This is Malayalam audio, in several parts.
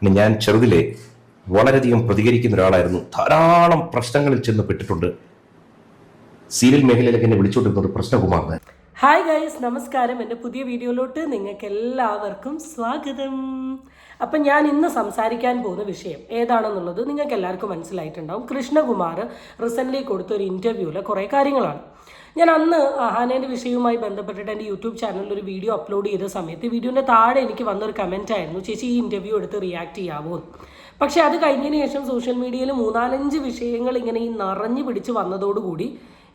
ഞാൻ ചെറുതിലെ വളരെയധികം പ്രതികരിക്കുന്ന ഒരാളായിരുന്നു. ധാരാളം പ്രശ്നങ്ങളിൽ ചെന്ന് പെട്ടിട്ടുണ്ട്. സീരിയൽ മേഖലയിലൊക്കെ എന്നെ വിളിച്ചുകൊണ്ടിരുന്നത് പ്രശ്നകുമാർ. ഹായ് ഗൈസ്, നമസ്കാരം. എൻ്റെ പുതിയ വീഡിയോയിലോട്ട് നിങ്ങൾക്ക് എല്ലാവർക്കും സ്വാഗതം. അപ്പം ഞാൻ ഇന്ന് സംസാരിക്കാൻ പോകുന്ന വിഷയം ഏതാണെന്നുള്ളത് നിങ്ങൾക്ക് എല്ലാവർക്കും മനസ്സിലായിട്ടുണ്ടാവും. കൃഷ്ണകുമാർ റീസെൻ്റ്ലി കൊടുത്തൊരു ഇൻ്റർവ്യൂവിലെ കുറേ കാര്യങ്ങളാണ്. ഞാൻ അന്ന് അഹാനേൻ്റെ വിഷയവുമായി ബന്ധപ്പെട്ടിട്ട് എൻ്റെ യൂട്യൂബ് ചാനലിൽ ഒരു വീഡിയോ അപ്ലോഡ് ചെയ്ത സമയത്ത് വീഡിയോൻ്റെ താഴെ എനിക്ക് വന്നൊരു കമൻ്റ് ആയിരുന്നു, ചേച്ചി ഈ ഇൻ്റർവ്യൂ എടുത്ത് റിയാക്ട് ചെയ്യാമോ. പക്ഷേ അത് കഴിഞ്ഞതിന് ശേഷം സോഷ്യൽ മീഡിയയിൽ 3-4 വിഷയങ്ങൾ ഇങ്ങനെ ഈ നിറഞ്ഞു പിടിച്ച് വന്നതോടുകൂടി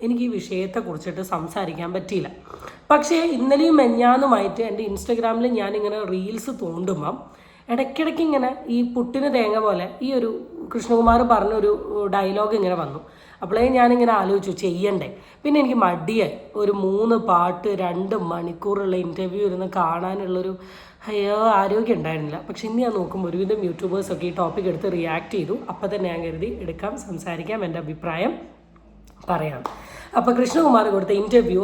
എനിക്ക് ഈ വിഷയത്തെക്കുറിച്ചിട്ട് സംസാരിക്കാൻ പറ്റിയില്ല. പക്ഷേ ഇന്നലെയും മെഞ്ഞാന്നുമായിട്ട് എൻ്റെ ഇൻസ്റ്റഗ്രാമിൽ ഞാനിങ്ങനെ റീൽസ് തോണ്ടുമ്പം ഇടയ്ക്കിടയ്ക്ക് ഇങ്ങനെ ഈ പുട്ടിന് തേങ്ങ പോലെ ഈ ഒരു കൃഷ്ണകുമാർ പറഞ്ഞൊരു ഡയലോഗ് ഇങ്ങനെ വന്നു. അപ്പോഴേ ഞാനിങ്ങനെ ആലോചിച്ചു ചെയ്യണ്ടേ. പിന്നെ എനിക്ക് മടിയായി. ഒരു 3 പാട്ട് 2 മണിക്കൂറുള്ള ഇൻ്റർവ്യൂ ഇരുന്ന് കാണാനുള്ളൊരു ആരോഗ്യം ഉണ്ടായിരുന്നില്ല. പക്ഷെ ഇന്ന് ഞാൻ നോക്കുമ്പോൾ ഒരുവിധം യൂട്യൂബേഴ്സൊക്കെ ഈ ടോപ്പിക് എടുത്ത് റിയാക്ട് ചെയ്തു. അപ്പം തന്നെ ഞാൻ കരുതി എടുക്കാം, സംസാരിക്കാം, എൻ്റെ അഭിപ്രായം പറയാം. അപ്പോൾ കൃഷ്ണകുമാർ കൊടുത്ത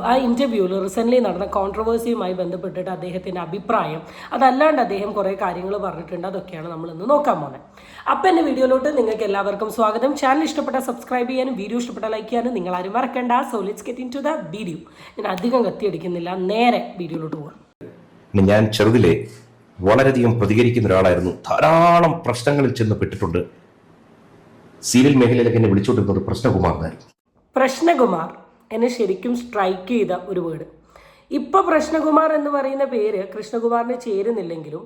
ആ ഇൻ്റർവ്യൂവിൽ റീസെൻ്റ്ലി നടന്ന കോൺട്രവേഴ്സിയുമായി ബന്ധപ്പെട്ടിട്ട് അദ്ദേഹത്തിൻ്റെ അഭിപ്രായം, അതല്ലാണ്ട് അദ്ദേഹം കുറേ കാര്യങ്ങൾ പറഞ്ഞിട്ടുണ്ട്. അതൊക്കെയാണ് നമ്മളിന്ന് നോക്കാൻ പോകുന്നത്. അപ്പോൾ എൻ്റെ വീഡിയോയിലോട്ട് നിങ്ങൾക്ക് എല്ലാവർക്കും സ്വാഗതം. ചാനൽ ഇഷ്ടപ്പെട്ട സബ്സ്ക്രൈബ് ചെയ്യാനും വീഡിയോ ഇഷ്ടപ്പെട്ട ലൈക്ക് ചെയ്യാനും നിങ്ങളാരും മറക്കണ്ട. So let's get into the video. ഞാൻ അധികം കത്തിയടിക്കുന്നില്ല, നേരെ വീഡിയോയിലോട്ട് പോകാം. ഞാൻ ചെറുതിലെ വളരെയധികം പ്രതികരിക്കുന്ന ഒരാളായിരുന്നു. ധാരാളം പ്രശ്നങ്ങളിൽ ചെന്ന് പെട്ടിട്ടുണ്ട്. സീരിയൽ മേഖലയിലൊക്കെ എന്നെ വിളിച്ചുകൊണ്ടിരുന്നത് പ്രശ്നകുമാർ. പ്രശ്നകുമാർ എന്നെ ശരിക്കും സ്ട്രൈക്ക് ചെയ്ത ഒരു വേർഡ്. ഇപ്പോൾ പ്രശ്നകുമാർ എന്ന് പറയുന്ന പേര് കൃഷ്ണകുമാറിന് ചേരുന്നില്ലെങ്കിലും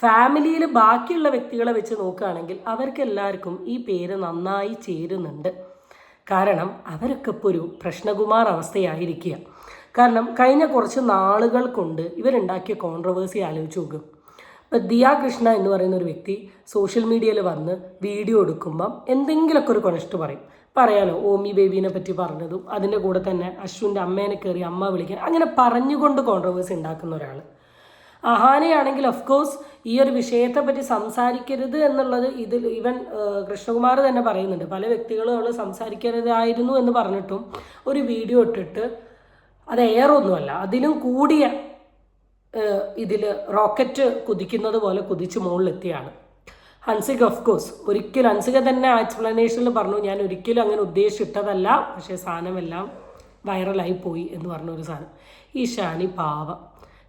ഫാമിലിയിൽ ബാക്കിയുള്ള വ്യക്തികളെ വെച്ച് നോക്കുകയാണെങ്കിൽ അവർക്കെല്ലാവർക്കും ഈ പേര് നന്നായി ചേരുന്നുണ്ട്. കാരണം അവരൊക്കെ ഇപ്പോൾ ഒരു പ്രശ്നകുമാർ അവസ്ഥയായിരിക്കുക. കാരണം കഴിഞ്ഞ കുറച്ച് നാളുകൾ കൊണ്ട് ഇവരുണ്ടാക്കിയ കോൺട്രവേഴ്സി ആലോചിച്ച് നോക്കും. ഇപ്പോൾ ദിയ കൃഷ്ണ എന്ന് പറയുന്ന ഒരു വ്യക്തി സോഷ്യൽ മീഡിയയിൽ വന്ന് വീഡിയോ എടുക്കുമ്പം എന്തെങ്കിലുമൊക്കെ ഒരു കൊനസ്റ്റ് പറയാലോ. ഓമി ബേബീനെ പറ്റി പറഞ്ഞതും അതിൻ്റെ കൂടെ തന്നെ അശ്വിൻ്റെ അമ്മേനെ കയറി അമ്മ വിളിക്കാൻ, അങ്ങനെ പറഞ്ഞുകൊണ്ട് കോൺട്രവേഴ്സി ഉണ്ടാക്കുന്ന ഒരാൾ. അഹാനയാണെങ്കിൽ ഓഫ്കോഴ്സ് ഈ ഒരു വിഷയത്തെ പറ്റി സംസാരിക്കരുത് എന്നുള്ളത് ഇതിൽ ഇവൻ കൃഷ്ണകുമാർ തന്നെ പറയുന്നുണ്ട്. പല വ്യക്തികളും അവൾ സംസാരിക്കരുതായിരുന്നു എന്ന് പറഞ്ഞിട്ടും ഒരു വീഡിയോ ഇട്ടിട്ട് അത് എയറൊന്നുമല്ല, അതിലും കൂടിയ ഇതിൽ റോക്കറ്റ് കുതിക്കുന്നത് പോലെ കുതിച്ച് മുകളിലെത്തിയാണ് ഹൻസിക. ഓഫ്കോഴ്സ് ഒരിക്കലും ഹൻസിക തന്നെ എക്സ്പ്ലനേഷനിൽ പറഞ്ഞു, ഞാൻ ഒരിക്കലും അങ്ങനെ ഉദ്ദേശിച്ചിട്ടതല്ല, പക്ഷേ സാധനമെല്ലാം വൈറലായി പോയി എന്ന് പറഞ്ഞൊരു സാധനം. ഈ ഷാനി പാവം.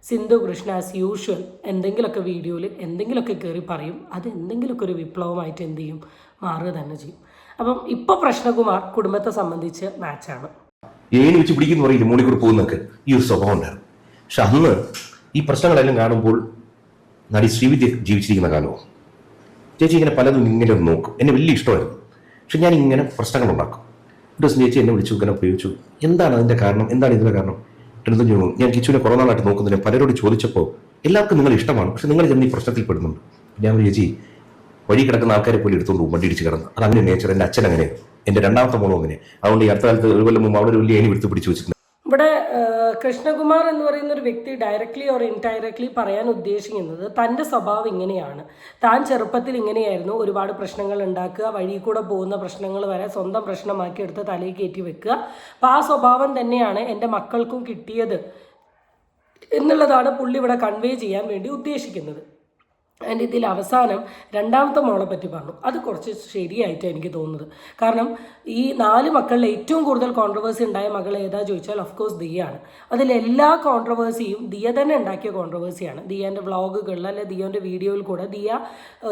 സിന്ധു കൃഷ്ണ ആസ് യൂഷ്വൽ എന്തെങ്കിലുമൊക്കെ വീഡിയോയിൽ എന്തെങ്കിലുമൊക്കെ കയറി പറയും. അത് എന്തെങ്കിലുമൊക്കെ ഒരു വിപ്ലവമായിട്ട് എന്ത് ചെയ്യും, മാറുക തന്നെ ചെയ്യും. അപ്പം ഇപ്പോൾ പ്രശ്നകുമാർ കുടുംബത്തെ സംബന്ധിച്ച് മാച്ചാണ്. ഏണി വെച്ച് പിടിക്കുന്ന പറയില്ല മോളിക്കൂടെ പോകുന്നൊക്കെ ഈ ഒരു സ്വഭാവം ഉണ്ടായിരുന്നു. പക്ഷെ അന്ന് ഈ പ്രശ്നങ്ങളെല്ലാം കാണുമ്പോൾ നടി ശ്രീവിദ്യ ജീവിച്ചിരിക്കുന്ന കാലവും ചേച്ചി ഇങ്ങനെ പലതും ഇങ്ങനെ നോക്കും. എന്നെ വലിയ ഇഷ്ടമായിരുന്നു. പക്ഷെ ഞാൻ ഇങ്ങനെ പ്രശ്നങ്ങൾ ഉണ്ടാക്കും. ഒരു ദിവസം ചേച്ചി എന്നെ വിളിച്ചു, ഇങ്ങനെ ഉപയോഗിച്ചു. എന്താണ് അതിൻ്റെ കാരണം, എന്താണ് ഇതിൻ്റെ കാരണം? ഞാൻ കിച്ചുവിനെ കുറേ നാളായിട്ട് നോക്കുന്നില്ല. പലരോട് ചോദിച്ചപ്പോൾ എല്ലാവർക്കും നിങ്ങൾ ഇഷ്ടമാണ്, പക്ഷെ നിങ്ങൾ ചെന്ന് ഈ പ്രശ്നത്തിൽ പെടുന്നുണ്ട്. ഞാൻ ചേച്ചി വഴി കിടക്കുന്ന ആൾക്കാരെ പോലും എടുത്തുകൊണ്ട് പോകും, വണ്ടി ഇടിച്ച് കിടന്ന്. അത് അങ്ങനെ നേച്ചർ. എൻ്റെ അച്ഛൻ അങ്ങനെയാണ്, എൻ്റെ രണ്ടാമത്തെ മോളും അങ്ങനെ. അതുകൊണ്ട് ഈ അടുത്ത കാലത്ത് ഒരു കൊല്ലം മുമ്പ് അവിടെ വലിയ ഏണി എടുത്ത് പിടിച്ചു വെച്ചിട്ടുണ്ട്. ഇവിടെ കൃഷ്ണകുമാർ എന്ന് പറയുന്ന ഒരു വ്യക്തി ഡയറക്റ്റ്ലി ഓർ ഇൻഡയറക്റ്റ്ലി പറയാൻ ഉദ്ദേശിക്കുന്നത് തൻ്റെ സ്വഭാവം ഇങ്ങനെയാണ്, താൻ ചെറുപ്പത്തിൽ ഇങ്ങനെയായിരുന്നു, ഒരുപാട് പ്രശ്നങ്ങൾ ഉണ്ടാക്കുക, വഴി കൂടെ പോകുന്ന പ്രശ്നങ്ങൾ വരെ സ്വന്തം പ്രശ്നമാക്കി എടുത്ത് തലയിൽ കയറ്റി വെക്കുക. അപ്പോൾ ആ സ്വഭാവം തന്നെയാണ് എൻ്റെ മക്കൾക്കും കിട്ടിയത് എന്നുള്ളതാണ് പുള്ളി ഇവിടെ കൺവേ ചെയ്യാൻ വേണ്ടി ഉദ്ദേശിക്കുന്നത്. ആൻഡ് ഇതിൽ അവസാനം രണ്ടാമത്തെ മോളെ പറ്റി പറഞ്ഞു. അത് കുറച്ച് ശരിയായിട്ട് എനിക്ക് തോന്നുന്നത്. കാരണം ഈ 4 മക്കളിൽ ഏറ്റവും കൂടുതൽ കോൺട്രവേഴ്സി ഉണ്ടായ മകൾ ഏതാ ചോദിച്ചാൽ ഓഫ്കോഴ്സ് ദിയാണ്. അതിലെല്ലാ കോൺട്രവേഴ്സിയും ദിയ തന്നെ ഉണ്ടാക്കിയ കോൺട്രവേഴ്സിയാണ്. ദിയൻ്റെ വ്ളോഗുകളിൽ അല്ലെ ദിയോൻ്റെ വീഡിയോയിൽ കൂടെ ദിയ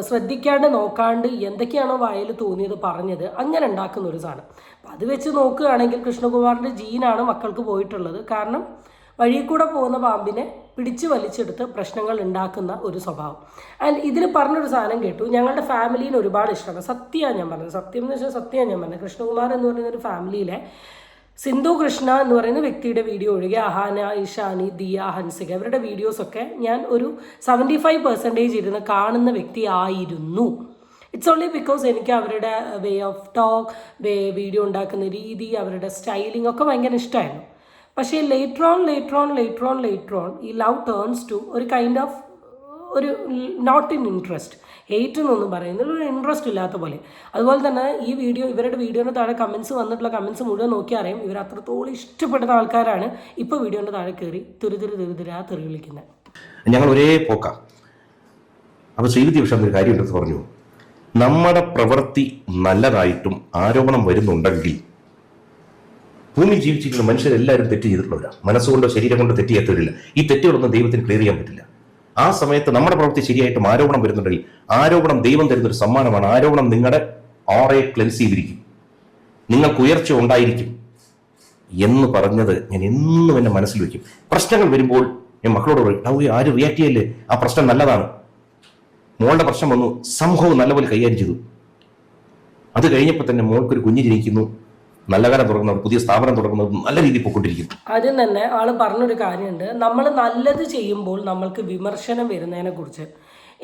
ശ്രദ്ധിക്കാണ്ട് നോക്കാണ്ട് എന്തൊക്കെയാണോ വായിൽ തോന്നിയത് പറഞ്ഞത് അങ്ങനെ ഉണ്ടാക്കുന്ന ഒരു സാധനം. അപ്പം അത് വെച്ച് നോക്കുകയാണെങ്കിൽ കൃഷ്ണകുമാറിൻ്റെ ജീനാണ് മക്കൾക്ക് പോയിട്ടുള്ളത്. കാരണം വഴിയിൽ കൂടെ പോകുന്ന പാമ്പിനെ പിടിച്ചു വലിച്ചെടുത്ത് പ്രശ്നങ്ങൾ ഉണ്ടാക്കുന്ന ഒരു സ്വഭാവം. ആൻഡ് ഇതിൽ പറഞ്ഞൊരു സാധനം കേട്ടു, ഞങ്ങളുടെ ഫാമിലിയിൽ ഒരുപാട് ഇഷ്ടമാണ്. സത്യമാണ് ഞാൻ പറഞ്ഞത്. സത്യം എന്ന് വെച്ചാൽ സത്യമാണ് ഞാൻ പറഞ്ഞത്. കൃഷ്ണകുമാർ എന്ന് പറയുന്ന ഒരു ഫാമിലിയിലെ സിന്ധു കൃഷ്ണ എന്ന് പറയുന്ന വ്യക്തിയുടെ വീഡിയോ ഒഴികെ അഹാന, ഇഷാനി, ദിയ, ഹൻസിക ഇവരുടെ വീഡിയോസൊക്കെ ഞാൻ ഒരു 75% ഇരുന്ന് കാണുന്ന വ്യക്തിയായിരുന്നു. ഇറ്റ്സ് ഓൺലി ബിക്കോസ് എനിക്ക് അവരുടെ വേ ഓഫ് ടോക്ക്, വീഡിയോ ഉണ്ടാക്കുന്ന രീതി, അവരുടെ സ്റ്റൈലിംഗ് ഒക്കെ ഭയങ്കര ഇഷ്ടമായിരുന്നു. പക്ഷേ ലേറ്റർ ഓൺ ഈ ലവ് ടേൺസ് ടു ഒരു കൈൻഡ് ഓഫ് ഒരു നോട്ട് ഇൻ ഇൻട്രസ്റ്റ്. ഹെയ്റ്റ് എന്നൊന്നും പറയുന്നത് ഒരു ഇൻട്രസ്റ്റ് ഇല്ലാത്ത പോലെ. അതുപോലെ തന്നെ ഈ ഇവരുടെ വീഡിയോയുടെ താഴെ കമൻസ് വന്നിട്ടുള്ള കമൻസ് മുഴുവൻ നോക്കി അറിയാം ഇവർ അത്രത്തോളം ഇഷ്ടപ്പെടുന്ന ആൾക്കാരാണ് ഇപ്പോൾ വീഡിയോൻ്റെ താഴെ കയറി തെറി വിളിക്കുന്നത്. ഞങ്ങൾ ഒരേ പോക്കാം. അപ്പോൾ ശ്രീവിദ്യ പക്ഷേ ഒരു കാര്യം എടുത്ത് പറഞ്ഞു, നമ്മുടെ പ്രവൃത്തി നല്ലതായിട്ടും ആരോപണം വരുന്നുണ്ടെങ്കിൽ ഭൂമിയിൽ ജീവിച്ചിരിക്കുന്ന മനുഷ്യരെല്ലാവരും തെറ്റ് ചെയ്തിട്ടുള്ളവരാണ്. മനസ്സുകൊണ്ടോ ശരീരം കൊണ്ടോ തെറ്റ് ചെയ്യാത്തവരില്ല. ഈ തെറ്റുകളൊന്നും ദൈവത്തിന് ക്ലിയർ ചെയ്യാൻ പറ്റില്ല. ആ സമയത്ത് നമ്മുടെ പ്രവൃത്തി ശരിയായിട്ടും ആരോപണം വരുന്നുണ്ടെങ്കിൽ ആരോപണം ദൈവം തരുന്നൊരു സമ്മാനമാണ്. ആരോപണം നിങ്ങളുടെ ഓറയെ ക്ലെൻസ് ചെയ്തിരിക്കും, നിങ്ങൾക്ക് ഉയർച്ച ഉണ്ടായിരിക്കും എന്ന് പറഞ്ഞത് ഞാൻ എന്നും എന്നെ മനസ്സിൽ വയ്ക്കും. പ്രശ്നങ്ങൾ വരുമ്പോൾ ഞാൻ മക്കളോട് പറയും, ആരും റിയാക്ട് ചെയ്യല്ലേ, ആ പ്രശ്നം നല്ലതാണ്. മോളുടെ പ്രശ്നം വന്നു, സംഭവം നല്ലപോലെ കൈകാര്യം ചെയ്തു. അത് കഴിഞ്ഞപ്പോൾ തന്നെ മോൾക്കൊരു കുഞ്ഞ് ജനിക്കുന്നു, നല്ല കാലം തുടങ്ങുന്നത്, പുതിയ സ്ഥാപനം തുടങ്ങുന്നത് നല്ല രീതിയിൽ പോയിക്കൊണ്ടിരിക്കുന്നു. ആദ്യം തന്നെ ആള് പറഞ്ഞൊരു കാര്യമുണ്ട്, നമ്മൾ നല്ലത് ചെയ്യുമ്പോൾ നമ്മൾക്ക് വിമർശനം വരുന്നതിനെ കുറിച്ച്.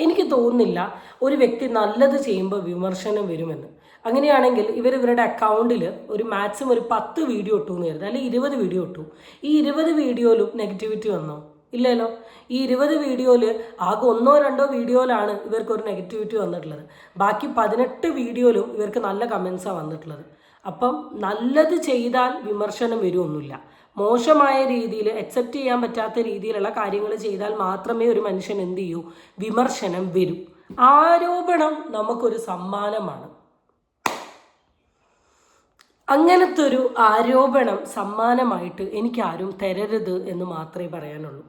എനിക്ക് തോന്നുന്നില്ല ഒരു വ്യക്തി നല്ലത് ചെയ്യുമ്പോൾ വിമർശനം വരുമെന്ന്. അങ്ങനെയാണെങ്കിൽ ഇവരുടെ അക്കൗണ്ടിൽ ഒരു മാക്സിമം ഒരു 10 വീഡിയോ ഇട്ടു എന്ന് കരുതുക, അല്ലെങ്കിൽ 20 വീഡിയോ ഇട്ടു. ഈ 20 വീഡിയോയിലും നെഗറ്റിവിറ്റി വന്നോ? ഇല്ലല്ലോ. ഈ 20 വീഡിയോയിൽ ആകെ 1-2 വീഡിയോയിലാണ് ഇവർക്കൊരു നെഗറ്റിവിറ്റി വന്നിട്ടുള്ളത്. ബാക്കി 18 വീഡിയോയിലും ഇവർക്ക് നല്ല കമൻസാണ് വന്നിട്ടുള്ളത്. അപ്പം നല്ലത് ചെയ്താൽ വിമർശനം വരുമൊന്നുമില്ല. മോശമായ രീതിയിൽ അക്സെപ്റ്റ് ചെയ്യാൻ പറ്റാത്ത രീതിയിലുള്ള കാര്യങ്ങൾ ചെയ്താൽ മാത്രമേ ഒരു മനുഷ്യൻ എന്ത് ചെയ്യൂ, വിമർശനം വരൂ. ആരോപണം നമുക്കൊരു സമ്മാനമാണ്. അങ്ങനത്തെ ഒരു ആരോപണം സമ്മാനമായിട്ട് എനിക്കാരും തരരുത് എന്ന് മാത്രമേ പറയാനുള്ളൂ.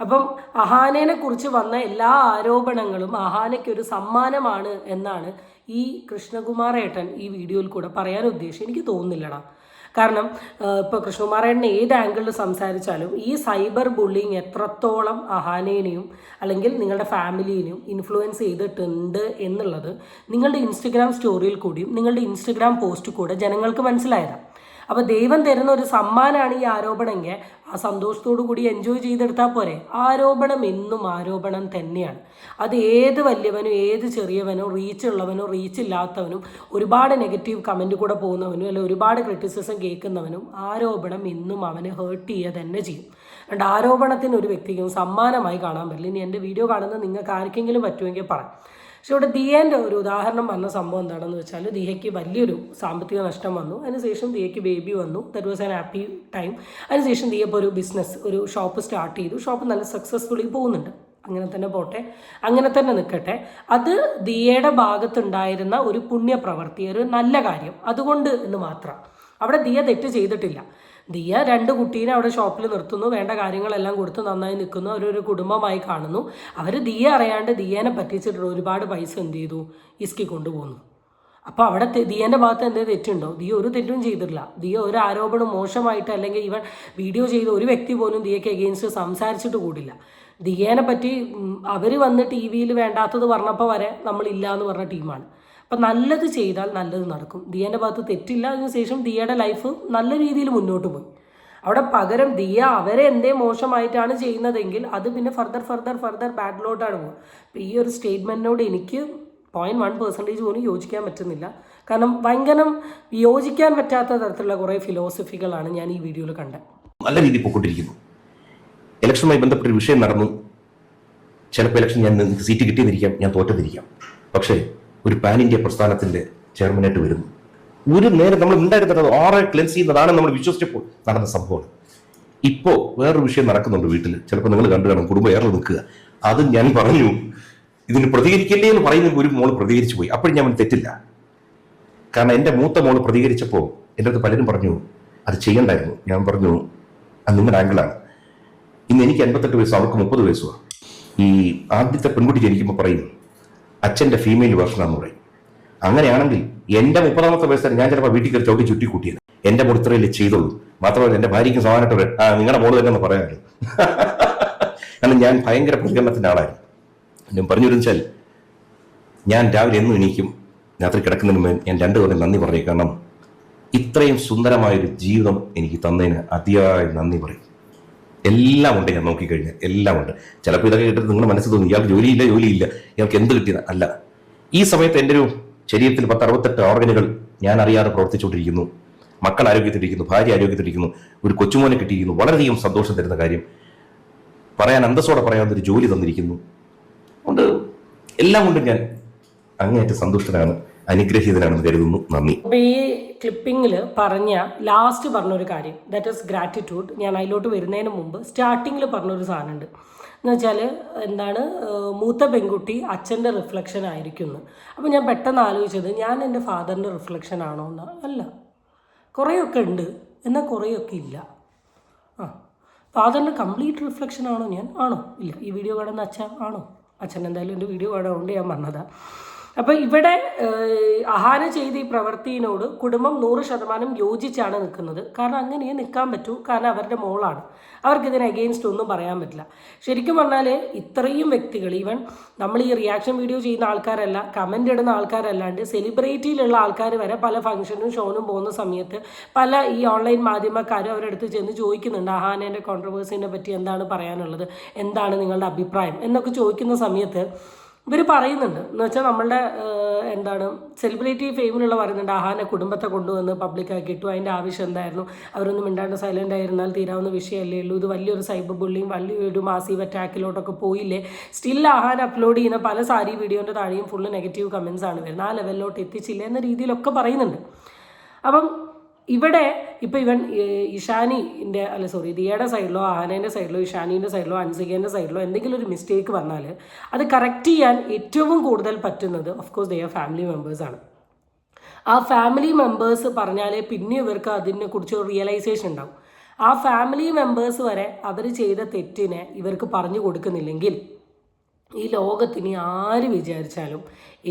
അപ്പം അഹാനയെ കുറിച്ച് വന്ന എല്ലാ ആരോപണങ്ങളും അഹാനയ്ക്കൊരു സമ്മാനമാണ് എന്നാണ് ഈ കൃഷ്ണകുമാറേട്ടൻ ഈ വീഡിയോയിൽ കൂടെ പറയാൻ ഉദ്ദേശിച്ചത്. എനിക്ക് തോന്നുന്നില്ലടാ. കാരണം ഇപ്പോൾ കൃഷ്ണകുമാറേട്ടൻ ഏത് ആംഗിളിൽ സംസാരിച്ചാലും ഈ സൈബർ ബുള്ളിങ് എത്രത്തോളം അഹാനേനെയും അല്ലെങ്കിൽ നിങ്ങളുടെ ഫാമിലിനെയും ഇൻഫ്ലുവൻസ് ചെയ്തിട്ടുണ്ട് എന്നുള്ളത് നിങ്ങളുടെ ഇൻസ്റ്റഗ്രാം സ്റ്റോറിയിൽ കൂടിയും നിങ്ങളുടെ ഇൻസ്റ്റഗ്രാം പോസ്റ്റ് കൂടെ ജനങ്ങൾക്ക് മനസ്സിലായതാണ്. അപ്പോൾ ദൈവം തരുന്ന ഒരു സമ്മാനമാണ് ഈ ആരോപണമെങ്കിൽ ആ സന്തോഷത്തോടു കൂടി എൻജോയ് ചെയ്തെടുത്താൽ പോരെ. ആരോപണം എന്നും ആരോപണം തന്നെയാണ്. അത് ഏത് വലിയവനും ഏത് ചെറിയവനോ റീച്ച് ഉള്ളവനോ റീച്ച് ഇല്ലാത്തവനും ഒരുപാട് നെഗറ്റീവ് കമൻറ്റ് കൂടെ പോകുന്നവനും അല്ലെങ്കിൽ ഒരുപാട് ക്രിറ്റിസിസം കേൾക്കുന്നവനും ആരോപണം എന്നും അവന് ഹേർട്ട് ചെയ്യുക തന്നെ ചെയ്യും. അതുകൊണ്ട് ആരോപണത്തിന് ഒരു വ്യക്തിക്കും സമ്മാനമായി കാണാൻ പറ്റില്ല. ഇനി എൻ്റെ വീഡിയോ കാണുന്നത് നിങ്ങൾക്ക് ആർക്കെങ്കിലും പറ്റുമെങ്കിൽ പറയാം. പക്ഷെ ഇവിടെ ദിയേൻ്റെ ഒരു ഉദാഹരണം പറഞ്ഞ സംഭവം എന്താണെന്ന് വെച്ചാൽ, ദിയയ്ക്ക് വലിയൊരു സാമ്പത്തിക നഷ്ടം വന്നു. അതിനുശേഷം ദിയയ്ക്ക് ബേബി വന്നു. That was an happy time. അതിനുശേഷം ദിയ ഇപ്പോൾ ഒരു ബിസിനസ്, ഒരു ഷോപ്പ് സ്റ്റാർട്ട് ചെയ്തു. ഷോപ്പ് നല്ല സക്സസ്ഫുള്ളി പോകുന്നുണ്ട്. അങ്ങനെ തന്നെ പോട്ടെ, അങ്ങനെ തന്നെ നിൽക്കട്ടെ. അത് ദിയയുടെ ഭാഗത്തുണ്ടായിരുന്ന ഒരു പുണ്യപ്രവൃത്തി, ഒരു നല്ല കാര്യം, അതുകൊണ്ട് എന്ന് മാത്രം. അവിടെ ദിയ തെറ്റ് ചെയ്തിട്ടില്ല. ദിയ 2 കുട്ടീനെ അവിടെ ഷോപ്പിൽ നിർത്തുന്നു, വേണ്ട കാര്യങ്ങളെല്ലാം കൊടുത്ത് നന്നായി നിൽക്കുന്നു, അവരൊരു കുടുംബമായി കാണുന്നു. അവർ ദിയ അറിയാണ്ട് ദിയേനെ പറ്റിച്ചിട്ട് ഒരുപാട് പൈസ എന്ത് ചെയ്തു, ഇസ്കി കൊണ്ടുപോകുന്നു. അപ്പോൾ അവിടെ ദിയേൻ്റെ ഭാഗത്ത് എന്തെങ്കിലും തെറ്റുണ്ടോ? ദിയ ഒരു തെറ്റും ചെയ്തിട്ടില്ല. ദിയ ഒരു ആരോപണം മോശമായിട്ട് അല്ലെങ്കിൽ ഇവൻ വീഡിയോ ചെയ്ത ഒരു വ്യക്തി പോലും ദിയയ്ക്ക് എഗെയിൻസ്റ്റ് സംസാരിച്ചിട്ട് കൂടില്ല. ദിയേനെ പറ്റി അവർ വന്ന് ടി വിയിൽ വേണ്ടാത്തത് പറഞ്ഞപ്പോൾ വരെ നമ്മളില്ല എന്ന് പറഞ്ഞ ടീമാണ്. അപ്പം നല്ലത് ചെയ്താൽ നല്ലത് നടക്കും. ദിയേൻ്റെ ഭാഗത്ത് തെറ്റില്ല. അതിനുശേഷം ദിയയുടെ ലൈഫ് നല്ല രീതിയിൽ മുന്നോട്ട് പോയി. അവിടെ പകരം ദിയ അവരെ എന്തേ മോശമായിട്ടാണ് ചെയ്യുന്നതെങ്കിൽ അത് പിന്നെ ഫർദർ ബാഡിലോട്ടാണ് പോകുക. അപ്പോൾ ഈ ഒരു സ്റ്റേറ്റ്മെൻറ്റിനോട് എനിക്ക് 0.1% പോലും യോജിക്കാൻ പറ്റുന്നില്ല. കാരണം ഭയങ്കര യോജിക്കാൻ പറ്റാത്ത തരത്തിലുള്ള കുറേ ഫിലോസഫികളാണ് ഞാൻ ഈ വീഡിയോയിൽ കണ്ടത്. നല്ല രീതിയിൽ പോയിക്കൊണ്ടിരിക്കുന്നു. ഇലക്ഷനുമായി ബന്ധപ്പെട്ടൊരു വിഷയം നടന്നു. ചിലപ്പോൾ ഇലക്ഷൻ ഞാൻ സീറ്റ് കിട്ടിയെന്നിരിക്കാം, ഞാൻ തോറ്റെന്നിരിക്കാം. പക്ഷേ ഒരു പാൻ ഇന്ത്യ പ്രസ്ഥാനത്തിന്റെ ചെയർമാനായിട്ട് വരുന്നു. ഒരു നേരം നമ്മൾ ഉണ്ടായിരുന്നത് ഓറെ ക്ലെൻസ് ചെയ്യുന്നതാണ് നമ്മൾ വിശ്വസിച്ചപ്പോൾ നടന്ന സംഭവമാണ്. ഇപ്പോൾ വേറൊരു വിഷയം നടക്കുന്നുണ്ട് വീട്ടിൽ. ചിലപ്പോൾ നിങ്ങൾ കണ്ടു കാണും, കുടുംബം ഏറെ നിൽക്കുക. അത് ഞാൻ പറഞ്ഞു, ഇതിന് പ്രതികരിക്കില്ലേ എന്ന് പറയുന്ന ഒരു മോള് പ്രതികരിച്ചു പോയി. അപ്പോഴും ഞാൻ തെറ്റില്ല. കാരണം എൻ്റെ മൂത്ത മോള് പ്രതികരിച്ചപ്പോൾ എൻ്റെ അടുത്ത് പലരും പറഞ്ഞു അത് ചെയ്യണ്ടായിരുന്നു. ഞാൻ പറഞ്ഞു അത് നിങ്ങളുടെ ആംഗിളാണ്. ഇന്ന് എനിക്ക് 58 വയസ്സും അവർക്ക് 30 വയസ്സുമാണ്. ഈ ആദ്യത്തെ പെൺകുട്ടി ജനിക്കുമ്പോൾ പറയും അച്ഛൻ്റെ ഫീമെയിൽ വേർഷനാന്ന് പറയും. അങ്ങനെയാണെങ്കിൽ എൻ്റെ 30ാമത്തെ വയസ്സിൽ ഞാൻ ചിലപ്പോൾ വീട്ടിൽ കയറി ചവിട്ടി ചുറ്റി കൂട്ടിയത്. എൻ്റെ മോൾ ഇത്രയല്ലേ ചെയ്തോളൂ. മാത്രമല്ല എൻ്റെ ഭാര്യയ്ക്ക് സമാനമായിട്ട് നിങ്ങളുടെ മോള് തന്നെ ഒന്ന് പറയാമല്ലോ. കാരണം ഞാൻ ഭയങ്കര പ്രതികരണത്തിൻ്റെ ആളായിരുന്നു. ഞാൻ പറഞ്ഞു വെച്ചാൽ ഞാൻ രാവിലെ എന്നും എണീക്കും, രാത്രി കിടക്കുന്നതിന് മുമ്പ് ഞാൻ 2 തവണ നന്ദി പറയും. കാരണം ഇത്രയും സുന്ദരമായൊരു ജീവിതം എനിക്ക് തന്നതിന് അതിയായ നന്ദി പറയും. എല്ലാം ഉണ്ട്, ഞാൻ നോക്കിക്കഴിഞ്ഞാൽ എല്ലാം ഉണ്ട്. ചിലപ്പോൾ ഇതൊക്കെ കേട്ടിട്ട് നിങ്ങളുടെ മനസ്സിൽ തോന്നി ഇയാൾക്ക് ജോലിയില്ല, ഇയാൾക്ക് എന്ത് കിട്ടിയത് അല്ല. ഈ സമയത്ത് എൻ്റെ ഒരു ശരീരത്തിൽ 10-68 ഓർഗനുകൾ ഞാൻ അറിയാതെ പ്രവർത്തിച്ചുകൊണ്ടിരിക്കുന്നു. മക്കൾ ആരോഗ്യത്തിലിരിക്കുന്നു, ഭാര്യ ആരോഗ്യത്തിലിരിക്കുന്നു, ഒരു കൊച്ചുമോനെ കിട്ടിയിരിക്കുന്നു. വളരെയധികം സന്തോഷം തരുന്ന കാര്യം, പറയാൻ അന്തസ്സോടെ പറയാവുന്നൊരു ജോലി തന്നിരിക്കുന്നു. അതുകൊണ്ട് എല്ലാം കൊണ്ടും ഞാൻ അങ്ങേയറ്റം സന്തുഷ്ടനാണ്, അനുഗ്രഹീതനാണെന്ന് കരുതുന്നു. നന്ദി. അപ്പോൾ ഈ ക്ലിപ്പിങ്ങിൽ ലാസ്റ്റ് പറഞ്ഞൊരു കാര്യം, ദാറ്റ് ഈസ് ഗ്രാറ്റിറ്റ്യൂഡ്. ഞാൻ അതിലോട്ട് വരുന്നതിന് മുമ്പ് സ്റ്റാർട്ടിങ്ങിൽ പറഞ്ഞൊരു സാധനമുണ്ട്. എന്ന് വെച്ചാൽ എന്താണ്, മൂത്ത പെൺകുട്ടി അച്ഛൻ്റെ റിഫ്ലക്ഷൻ ആയിരിക്കുന്നു. അപ്പോൾ ഞാൻ പെട്ടെന്ന് ആലോചിച്ചത്, ഞാൻ എൻ്റെ ഫാദറിൻ്റെ റിഫ്ലക്ഷൻ ആണോ എന്ന്. അല്ല, കുറേയൊക്കെ ഉണ്ട്, എന്നാൽ കുറേയൊക്കെ ഇല്ല. ഫാദറിൻ്റെ കംപ്ലീറ്റ് റിഫ്ലക്ഷൻ ആണോ ഞാൻ? ആണോ? ഇല്ല. ഈ വീഡിയോ കാണുന്ന ആണോ? അച്ഛൻ എന്തായാലും എൻ്റെ വീഡിയോ കാണുകൊണ്ട് ഞാൻ പറഞ്ഞതാണ്. അപ്പോൾ ഇവിടെ അഹാന ചെയ്ത ഈ പ്രവൃത്തിയോട് കുടുംബം 100% യോജിച്ചാണ് നിൽക്കുന്നത്. കാരണം അങ്ങനെ നിൽക്കാൻ പറ്റൂ, കാരണം അവരുടെ മോളാണ്, അവർക്കിതിന് അഗെയിൻസ്റ്റ് ഒന്നും പറയാൻ പറ്റില്ല. ശരിക്കും പറഞ്ഞാൽ ഇത്രയും വ്യക്തികൾ, ഈവൻ നമ്മൾ ഈ റിയാക്ഷൻ വീഡിയോ ചെയ്യുന്ന ആൾക്കാരല്ല, കമൻ്റ് ഇടുന്ന ആൾക്കാരല്ലാണ്ട് സെലിബ്രിറ്റിയിലുള്ള ആൾക്കാർ വരെ പല ഫംഗ്ഷനും ഷോനും പോകുന്ന സമയത്ത് പല ഈ ഓൺലൈൻ മാധ്യമക്കാരും അവരുടെ അടുത്ത് ചെന്ന് ചോദിക്കുന്നുണ്ട്, അഹാനേൻ്റെ കോൺട്രവേഴ്സിനെ പറ്റി എന്താണ് പറയാനുള്ളത്, എന്താണ് നിങ്ങളുടെ അഭിപ്രായം എന്നൊക്കെ ചോദിക്കുന്ന സമയത്ത് ഇവർ പറയുന്നുണ്ട്. എന്ന് വെച്ചാൽ നമ്മളുടെ എന്താണ് സെലിബ്രിറ്റി ഫെയിമിലുള്ള പറയുന്നുണ്ട്, അഹാനെ കുടുംബത്തെ കൊണ്ടുവന്ന് പബ്ലിക്കാക്കി ഇട്ടു, അതിൻ്റെ ആവശ്യം എന്തായിരുന്നു, അവരൊന്നും മിണ്ടാണ്ട് സൈലൻ്റ് ആയിരുന്നാൽ തീരാവുന്ന വിഷയമല്ലേ ഉള്ളൂ, ഇത് വലിയൊരു സൈബർ ബുള്ളിങ്, വലിയൊരു മാസീവ് അറ്റാക്കിലോട്ടൊക്കെ പോയില്ലേ. സ്റ്റിൽ അഹാൻ അപ്ലോഡ് ചെയ്യുന്ന പല സാരി വീഡിയോൻ്റെ താഴെയും ഫുള്ള് നെഗറ്റീവ് കമൻസ് ആണ് വരുന്നത്, ആ ലെവലിലോട്ട് എത്തിച്ചില്ല എന്ന രീതിയിലൊക്കെ പറയുന്നുണ്ട്. അപ്പം ഇവിടെ ഇപ്പോൾ ഇവൻ ഇഷാനിൻ്റെ ദിയയുടെ സൈഡിലോ അഹാനേൻ്റെ സൈഡിലോ ഇഷാനീൻ്റെ സൈഡിലോ അൻസികേൻ്റെ സൈഡിലോ എന്തെങ്കിലും ഒരു മിസ്റ്റേക്ക് വന്നാൽ അത് കറക്റ്റ് ചെയ്യാൻ ഏറ്റവും കൂടുതൽ പറ്റുന്നത് ഓഫ് കോഴ്സ് ദെയർ ഫാമിലി മെമ്പേഴ്സാണ്. ആ ഫാമിലി മെമ്പേഴ്സ് പറഞ്ഞാലേ പിന്നെ ഇവർക്ക് അതിനെക്കുറിച്ച് ഒരു റിയലൈസേഷൻ ഉണ്ടാവും. ആ ഫാമിലി മെമ്പേഴ്സ് വരെ അവർ ചെയ്ത തെറ്റിനെ ഇവർക്ക് പറഞ്ഞു കൊടുക്കുന്നില്ലെങ്കിൽ ഈ ലോകത്തിന് ആര് വിചാരിച്ചാലും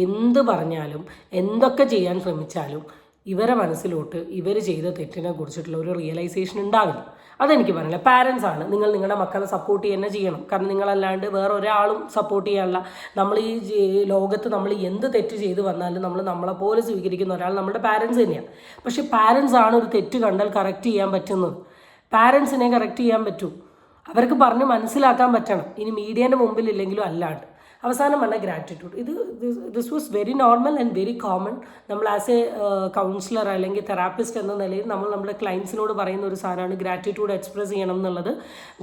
എന്ത് പറഞ്ഞാലും എന്തൊക്കെ ചെയ്യാൻ ശ്രമിച്ചാലും ഇവരെ മനസ്സിലോട്ട് ഇവർ ചെയ്ത തെറ്റിനെ കുറിച്ചിട്ടുള്ള ഒരു റിയലൈസേഷൻ ഉണ്ടാവില്ല. അതെനിക്ക് പറയില്ല. പാരൻസ് ആണ്, നിങ്ങൾ നിങ്ങളുടെ മക്കളെ സപ്പോർട്ട് തന്നെ ചെയ്യണം. കാരണം നിങ്ങളല്ലാണ്ട് വേറെ ഒരാളും സപ്പോർട്ട് ചെയ്യാനുള്ള, നമ്മൾ ഈ ലോകത്ത് നമ്മൾ എന്ത് തെറ്റ് ചെയ്ത് വന്നാലും നമ്മളെപ്പോലെ സ്വീകരിക്കുന്ന ഒരാൾ നമ്മുടെ പാരൻസ് തന്നെയാണ്. പക്ഷെ പാരൻസ് ആണ് ഒരു തെറ്റ് കണ്ടാൽ കറക്റ്റ് ചെയ്യാൻ പറ്റുന്നത്. പാരൻസിനെ കറക്റ്റ് ചെയ്യാൻ പറ്റും, അവർക്ക് പറഞ്ഞ് മനസ്സിലാക്കാൻ പറ്റണം. ഇനി മീഡിയേൻ്റെ മുമ്പിൽ ഇല്ലെങ്കിലും അല്ലാണ്ട്. അവസാനം പറഞ്ഞ gratitude, this was very normal and very common. നമ്മൾ ആസ് എ കൗൺസിലർ അല്ലെങ്കിൽ തെറാപ്പിസ്റ്റ് എന്ന നിലയിൽ നമ്മൾ നമ്മുടെ ക്ലയൻസിനോട് പറയുന്ന ഒരു സാധനമാണ് ഗ്രാറ്റിറ്റ്യൂഡ് എക്സ്പ്രസ് ചെയ്യണം എന്നുള്ളത്.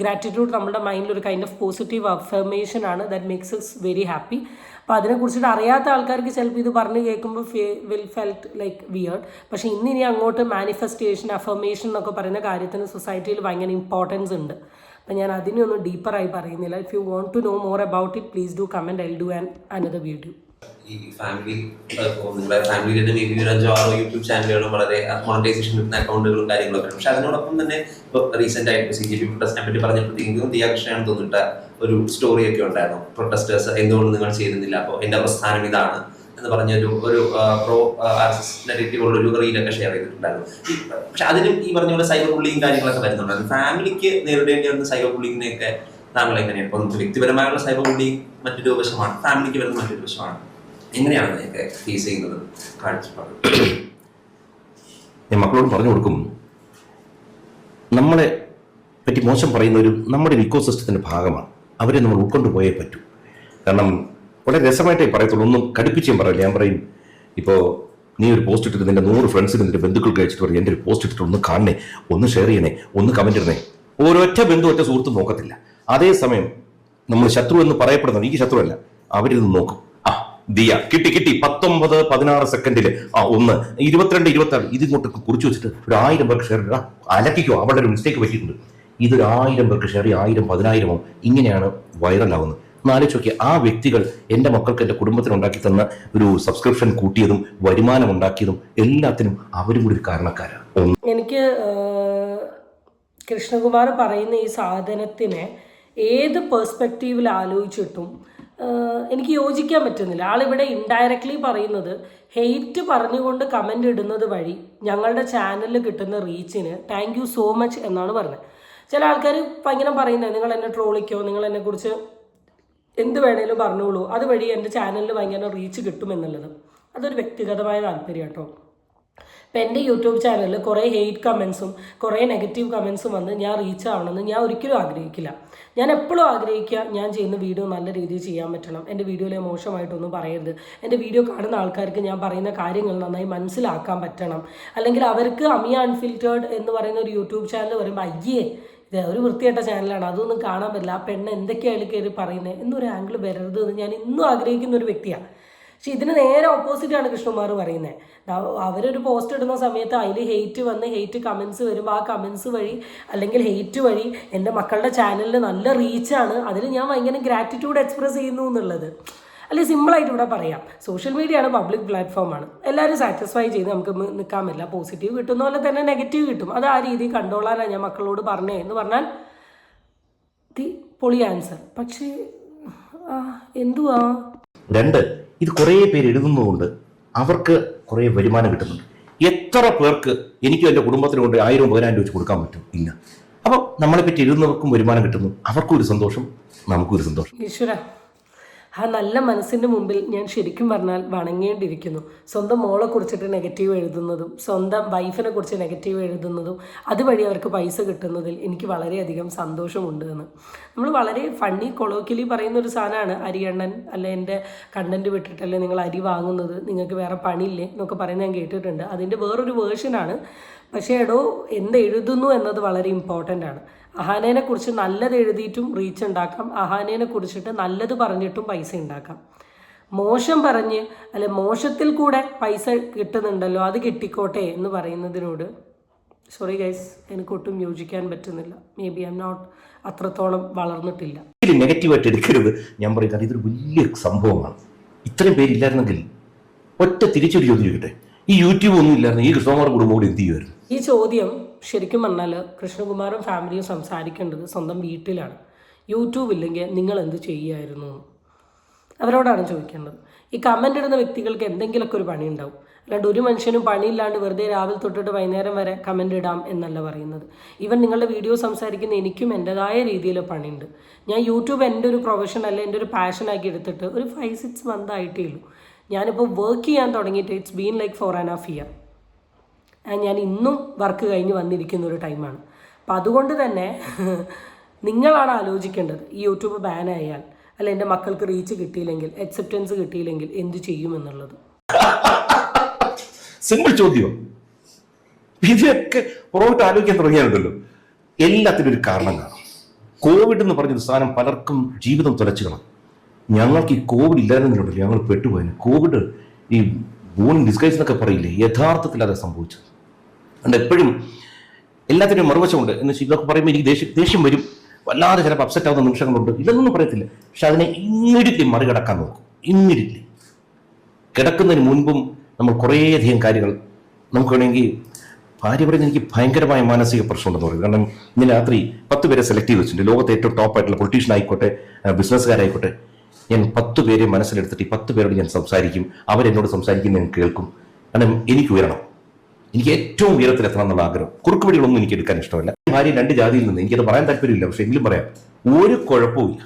ഗ്രാറ്റിറ്റ്യൂഡ് നമ്മുടെ മൈൻഡിൽ ഒരു കൈൻഡ് ഓഫ് പോസിറ്റീവ് അഫർമേഷൻ ആണ്, that makes us very happy. അപ്പോൾ അതിനെക്കുറിച്ചിട്ട് അറിയാത്ത ആൾക്കാർക്ക് ചിലപ്പോൾ ഇത് പറഞ്ഞ് കേൾക്കുമ്പോൾ ഫെൽറ്റ് ലൈക്ക് വിയേർഡ്. പക്ഷേ ഇന്നിനി അങ്ങോട്ട് മാനിഫെസ്റ്റേഷൻ, അഫർമേഷൻ എന്നൊക്കെ പറയുന്ന കാര്യത്തിന് സൊസൈറ്റിയിൽ ഭയങ്കര ഇമ്പോർട്ടൻസ് ഉണ്ട്. അപ്പം ഞാൻ അതിനൊന്നും ഡീപ്പറായി പറയുന്നില്ല. If you want to know more about it please do comment, I will do another video. ഈ ഫാമിലി നിങ്ങളുടെ ഫാമിലിയിൽ തന്നെ മേ ബി ഒരു 5-6 യൂട്യൂബ് ചാനലുകളും വളരെ മോണിറ്റൈസേഷൻ കിട്ടുന്ന അക്കൗണ്ടുകളും കാര്യങ്ങളൊക്കെ ഉണ്ട്. പക്ഷെ അതിനോടൊപ്പം തന്നെ ഇപ്പോൾ റീസെന്റ് ആയിട്ട് CJP പ്രൊട്ടസ്റ്റിനെ പറ്റി പറഞ്ഞപ്പോഴത്തേക്കും ദിയ കൃഷ്ണയാണ് തോന്നിട്ട ഒരു സ്റ്റോറിയൊക്കെ ഉണ്ടായിരുന്നു. പ്രൊട്ടസ്റ്റേഴ്സ് എന്തുകൊണ്ട് നിങ്ങൾ ചെയ്യുന്നില്ല, അപ്പോൾ എൻ്റെ പ്രസ്ഥാനം ഇതാണ് എന്ന് പറഞ്ഞൊരു പ്രോ RSS നെഗറ്റീവുള്ള ഒരു റീലൊക്കെ ഷെയർ ചെയ്തിട്ടുണ്ടായിരുന്നു. പക്ഷെ അതിനും ഈ പറഞ്ഞ പോലെ സൈബർ ബുള്ളിങ് കാര്യങ്ങളൊക്കെ വരുന്നുണ്ടായിരുന്നു. ഫാമിലിക്ക് നേരിടേണ്ടി വരുന്ന സൈബർ ബുള്ളിങ്ങിനെയൊക്കെ താങ്കൾ എങ്ങനെയാണ്? ഇപ്പോൾ വ്യക്തിപരമായുള്ള സൈബർ ബുള്ളിങ് മറ്റൊരു വശമാണ്, ഫാമിലിക്ക് വരുന്ന മറ്റൊരു വശമാണ്. എങ്ങനെയാണ് അതിനൊക്കെ ഫേസ് ചെയ്യുന്നത്? കാഴ്ചപ്പാട് ഞാൻ മക്കളോട് പറഞ്ഞു കൊടുക്കും, നമ്മളെ പറ്റി മോശം പറയുന്നവർ നമ്മുടെ ഇക്കോ സിസ്റ്റത്തിൻ്റെ ഭാഗമാണ്. അവരെ നമ്മൾ ഉൾക്കൊണ്ട് പോയേ പറ്റൂ. കാരണം വളരെ രസമായിട്ടേ പറയത്തുള്ളൂ, ഒന്നും കടുപ്പിച്ചും പറയില്ല. ഞാൻ പറയും, ഇപ്പോൾ നീ ഒരു പോസ്റ്റ് ഇട്ടിട്ട് നിന്റെ 100 ഫ്രണ്ട്സിന് നിന്റെ ബന്ധുക്കൾക്ക് അയച്ചിട്ട് പറയും, എൻ്റെ ഒരു പോസ്റ്റ് ഇട്ടിട്ട് ഒന്ന് കാണണേ, ഒന്ന് ഷെയർ ചെയ്യണേ, ഒന്ന് കമൻറ്റ് ഇടണേ. ഒരൊറ്റ ബന്ധു ഒറ്റ സുഹൃത്തും നോക്കത്തില്ല. അതേസമയം നമ്മൾ ശത്രു എന്ന് പറയപ്പെടുന്നത്, എനിക്ക് ശത്രുവല്ല, അവരിത് നോക്കും. ദിയ കിട്ടി 19-16 സെക്കൻഡിൽ 1 22 26 ഇതിങ്ങോട്ട് കുറിച്ച് വെച്ചിട്ട് ഒരു 1000 പേർക്ക് ഷെയർ ഇടാ, അലക്കിക്കോ, അവളുടെ ഒരു മിസ്റ്റേക്ക് പറ്റിയിട്ടുണ്ട്, ഇതൊരു 1000 പേർക്ക് ഷെയർ ചെയ്യും, 1000 10,000 ഇങ്ങനെയാണ് വൈറലാവുന്നത്. ആലോചിച്ച് നോക്കിയാൽ ആ വ്യക്തികൾ എൻ്റെ മക്കൾക്ക്, എൻ്റെ കുടുംബത്തിന് ഉണ്ടാക്കി തന്ന ഒരു സബ്സ്ക്രിപ്ഷൻ കൂട്ടിയതും വരുമാനം ഉണ്ടാക്കിയതും എല്ലാത്തിനും അവരും കൂടി ഒരു കാരണക്കാരാണ്. എനിക്ക് കൃഷ്ണകുമാർ പറയുന്ന ഈ സാധനത്തിനെ ഏത് പെർസ്പെക്റ്റീവിൽ ആലോചിച്ചിട്ടും എനിക്ക് യോജിക്കാൻ പറ്റുന്നില്ല. ആളിവിടെ ഇൻഡയറക്ട്ലി പറയുന്നത് ഹെയ്റ്റ് പറഞ്ഞുകൊണ്ട് കമൻ്റ് ഇടുന്നത് വഴി ഞങ്ങളുടെ ചാനലിൽ കിട്ടുന്ന റീച്ചിന് താങ്ക് യു സോ മച്ച് എന്നാണ് പറഞ്ഞത്. ചില ആൾക്കാർ ഭയങ്കര പറയുന്നത്, നിങ്ങൾ എന്നെ ട്രോളിക്കോ, നിങ്ങൾ എന്നെക്കുറിച്ച് എന്ത് വേണേലും പറഞ്ഞോളൂ, അതുവഴി എൻ്റെ ചാനലിൽ ഭയങ്കര റീച്ച് കിട്ടുമെന്നുള്ളത് അതൊരു വ്യക്തിഗതമായ താല്പര്യം കേട്ടോ. ഇപ്പം എൻ്റെ യൂട്യൂബ് ചാനലിൽ കുറേ ഹെയ്റ്റ് കമൻസും കുറേ നെഗറ്റീവ് കമൻസും വന്ന് ഞാൻ റീച്ച് ആവണമെന്ന് ഞാൻ ഒരിക്കലും ആഗ്രഹിക്കില്ല. ഞാൻ എപ്പോഴും ആഗ്രഹിക്കുക ഞാൻ ചെയ്യുന്ന വീഡിയോ നല്ല രീതിയിൽ ചെയ്യാൻ പറ്റണം, എൻ്റെ വീഡിയോയിൽ മോശമായിട്ടൊന്നും പറയരുത്, എൻ്റെ വീഡിയോ കാണുന്ന ആൾക്കാർക്ക് ഞാൻ പറയുന്ന കാര്യങ്ങൾ നന്നായി മനസ്സിലാക്കാൻ പറ്റണം. അല്ലെങ്കിൽ അവർക്ക് അമിയ അൺഫിൽറ്റേർഡ് എന്ന് പറയുന്ന ഒരു യൂട്യൂബ് ചാനൽ വരുമ്പോൾ അയ്യേ ഇത് ഒരു വൃത്തിയായിട്ട ചാനലാണ്, അതൊന്നും കാണാൻ പറ്റില്ല, ആ പെണ്ണ് എന്തൊക്കെയാണ് കയറി പറയുന്നത് എന്നൊരു ആംഗിൾ വരരുത് എന്ന് ഞാൻ ഇന്നും ആഗ്രഹിക്കുന്ന ഒരു വ്യക്തിയാണ്. പക്ഷെ ഇതിന് നേരെ ഓപ്പോസിറ്റാണ് കൃഷ്ണകുമാർ പറയുന്നത്. അവരൊരു പോസ്റ്റ് ഇടുന്ന സമയത്ത് അതിൽ ഹെയ്റ്റ് കമൻസ് വരുമ്പോൾ ആ കമൻസ് വഴി അല്ലെങ്കിൽ ഹെയ്റ്റ് വഴി എൻ്റെ മക്കളുടെ ചാനലിൽ നല്ല റീച്ചാണ്, അതിൽ ഞാൻ ഭയങ്കര ഗ്രാറ്റിറ്റ്യൂഡ് എക്സ്പ്രസ് ചെയ്യുന്നു എന്നുള്ളത്. അല്ലെങ്കിൽ സിമ്പിളായിട്ട് ഇവിടെ പറയാം, സോഷ്യൽ മീഡിയ ആണ്, പബ്ലിക് പ്ലാറ്റ്ഫോമാണ്, എല്ലാവരും സാറ്റിസ്ഫൈ ചെയ്ത് നമുക്ക് നിൽക്കാൻ പറ്റില്ല. പോസിറ്റീവ് കിട്ടുന്ന പോലെ തന്നെ നെഗറ്റീവ് കിട്ടും. അത് ആ രീതിയിൽ കണ്ടോളാനാണ് ഞാൻ മക്കളോട് പറഞ്ഞേ എന്ന് പറഞ്ഞാൽ പൊളി ആൻസർ. പക്ഷേ എന്തുവാ 2, ഇത് കുറേ പേര് എഴുതുന്നതുകൊണ്ട് അവർക്ക് കുറേ വരുമാനം കിട്ടുന്നുണ്ട്. എത്ര പേർക്ക് എനിക്കും എൻ്റെ കുടുംബത്തിനും കൊണ്ട് 1000 10,000 വെച്ച് കൊടുക്കാൻ പറ്റും? ഇല്ല. അപ്പം നമ്മളെ പറ്റി എഴുതുന്നവർക്കും വരുമാനം കിട്ടുന്നു, അവർക്കും ഒരു സന്തോഷം, നമുക്കും ഒരു സന്തോഷം. ഈശ്വര, ആ നല്ല മനസ്സിൻ്റെ മുമ്പിൽ ഞാൻ ശരിക്കും പറഞ്ഞാൽ വണങ്ങേണ്ടിയിരിക്കുന്നു. സ്വന്തം മോളെ കുറിച്ചിട്ട് നെഗറ്റീവ് എഴുതുന്നതും സ്വന്തം വൈഫിനെ കുറിച്ച് നെഗറ്റീവ് എഴുതുന്നതും അതുവഴി അവർക്ക് പൈസ കിട്ടുന്നതിൽ എനിക്ക് വളരെയധികം സന്തോഷമുണ്ട് എന്ന്. നമ്മൾ വളരെ ഫണ്ണി കൊളോക്കിലി പറയുന്ന ഒരു സാധനമാണ് അരിയണ്ണൻ, അല്ലെ എൻ്റെ കണ്ടൻറ്റ് വിട്ടിട്ടല്ലേ നിങ്ങൾ അരി വാങ്ങുന്നത്, നിങ്ങൾക്ക് വേറെ പണിയില്ലേ എന്നൊക്കെ പറയുന്നത് ഞാൻ കേട്ടിട്ടുണ്ട്. അതിൻ്റെ വേറൊരു വേർഷനാണ്. പക്ഷേ എടോ, എന്ത് എഴുതുന്നു എന്നത് വളരെ ഇമ്പോർട്ടൻ്റ് ആണ്. അഹാനേനെ കുറിച്ച് നല്ലത് എഴുതിയിട്ടും റീച്ച് ഉണ്ടാക്കാം, അഹാനേനെ കുറിച്ചിട്ട് നല്ലത് പറഞ്ഞിട്ടും പൈസ ഉണ്ടാക്കാം. മോശം പറഞ്ഞ് അല്ലെ മോശത്തിൽ കൂടെ പൈസ കിട്ടുന്നുണ്ടല്ലോ, അത് കിട്ടിക്കോട്ടെ എന്ന് പറയുന്നതിനോട് സോറി ഗൈസ്, എനിക്കൊട്ടും യോജിക്കാൻ പറ്റുന്നില്ല. Maybe I am not അത്രത്തോളം വളർന്നിട്ടില്ല. നെഗറ്റീവായിട്ട് എടുക്കരുത് ഞാൻ പറയും, കാരണം ഇതൊരു വലിയ സംഭവമാണ്. ഇത്രയും പേരില്ലായിരുന്നെങ്കിൽ ഒറ്റ തിരിച്ചൊരു ചോദ്യം ചോദിക്കട്ടെ, ഈ യൂട്യൂബ് ഒന്നും ഇല്ലായിരുന്നു ഈ കൃഷ്ണകുമാർ കുടുംബം കൂടി എന്ത് ചെയ്യുമായിരുന്നു? ഈ ചോദ്യം ശരിക്കും പറഞ്ഞാൽ കൃഷ്ണകുമാറും ഫാമിലിയും സംസാരിക്കേണ്ടത് സ്വന്തം വീട്ടിലാണ്. യൂട്യൂബ് ഇല്ലെങ്കിൽ നിങ്ങൾ എന്ത് ചെയ്യുമായിരുന്നു അവരോടാണ് ചോദിക്കേണ്ടത്. ഈ കമൻ്റ് ഇടുന്ന വ്യക്തികൾക്ക് എന്തെങ്കിലുമൊക്കെ ഒരു പണി ഉണ്ടാവും. അല്ലാണ്ട് ഒരു മനുഷ്യനും പണിയില്ലാണ്ട് വെറുതെ രാവിലെ തൊട്ടിട്ട് വൈകുന്നേരം വരെ കമൻ്റ് ഇടാം എന്നല്ല പറയുന്നത്. ഈവൻ നിങ്ങളുടെ വീഡിയോ സംസാരിക്കുന്ന എനിക്കും എൻ്റെതായ രീതിയിൽ പണിയുണ്ട്. ഞാൻ യൂട്യൂബ് എൻ്റെ ഒരു പ്രൊഫഷൻ അല്ല, എൻ്റെ ഒരു പാഷനാക്കി എടുത്തിട്ട് ഒരു 5-6 months ആയിട്ടേ ഉള്ളൂ. ഞാനിപ്പോൾ വർക്ക് ചെയ്യാൻ തുടങ്ങിയിട്ട് ഇറ്റ്സ് ബീൻ ലൈക്ക് 4.5 years. ഞാൻ ഇന്നും വർക്ക് കഴിഞ്ഞ് വന്നിരിക്കുന്ന ഒരു ടൈമാണ്. അപ്പം അതുകൊണ്ട് തന്നെ നിങ്ങളാണ് ആലോചിക്കേണ്ടത്, ഈ യൂട്യൂബ് ബാൻ ആയാൽ അല്ല എൻ്റെ മക്കൾക്ക് റീച്ച് കിട്ടിയില്ലെങ്കിൽ, അക്സെപ്റ്റൻസ് കിട്ടിയില്ലെങ്കിൽ എന്ത് ചെയ്യുമെന്നുള്ളത്. സിമ്പിൾ ചോദ്യം. ഇതൊക്കെ പുറകോട്ട് ആലോചിക്കാൻ തുടങ്ങിയാലുണ്ടല്ലോ എല്ലാത്തിനും ഒരു കാരണം കാണും. കോവിഡ് എന്ന് പറഞ്ഞൊരു സാധനം പലർക്കും ജീവിതം തുലച്ചു കളഞ്ഞു. ഞങ്ങൾക്ക് ഈ കോവിഡ് ഇല്ലായിരുന്നുണ്ടല്ലോ ഞങ്ങൾ പെട്ടുപോയത്. കോവിഡ് ഈ ബോൺ ഡിസ്ഗൈസ് എന്നൊക്കെ പറയില്ലേ, യഥാർത്ഥത്തിൽ അത് സംഭവിച്ചത്. അതുകൊണ്ട് എപ്പോഴും എല്ലാത്തിനും മറുവശമുണ്ട് എന്ന് ഇതൊക്കെ പറയുമ്പോൾ എനിക്ക് ദേഷ്യം വരും, വല്ലാതെ ചിലപ്പോൾ അപ്സെറ്റ് ആവുന്ന നിമിഷങ്ങളുണ്ട്. ഇതൊന്നും പറയത്തില്ല, പക്ഷെ അതിനെ ഇമ്മീഡിയറ്റ്ലി മറികടക്കാൻ നോക്കും. ഇമ്മീഡിയറ്റ്ലി കിടക്കുന്നതിന് മുൻപും നമ്മൾ കുറേയധികം കാര്യങ്ങൾ നമുക്ക് വേണമെങ്കിൽ ഭാര്യ പറയുന്നത് എനിക്ക് ഭയങ്കരമായ മാനസിക പ്രശ്നമുണ്ടെന്ന് പറയും. കാരണം ഇന്ന് രാത്രി 10 പേരെ സെലക്ട് ചെയ്ത് വെച്ചിട്ടുണ്ട്. ലോകത്തെ ഏറ്റവും ടോപ്പായിട്ടുള്ള പൊളിറ്റീഷ്യൻ ആയിക്കോട്ടെ, ബിസിനസ്സുകാരായിക്കോട്ടെ, ഞാൻ 10 പേരെ മനസ്സിലെടുത്തിട്ട് ഈ 10 പേരോട് ഞാൻ സംസാരിക്കും. അവരെന്നോട് സംസാരിക്കുന്ന ഞാൻ കേൾക്കും. കാരണം എനിക്ക് ഉയരണം, എനിക്ക് ഏറ്റവും ഉയരത്തിലെത്തണം എന്നുള്ള ആഗ്രഹം. കുറുക്കുവഴികളൊന്നും എനിക്ക് എടുക്കാൻ ഇഷ്ടമല്ല. ഭാര്യ 2 ജാതിയിൽ നിന്ന് എനിക്കത് പറയാൻ താല്പര്യമില്ല, പക്ഷെ എങ്കിലും പറയാം, ഒരു കുഴപ്പമില്ല.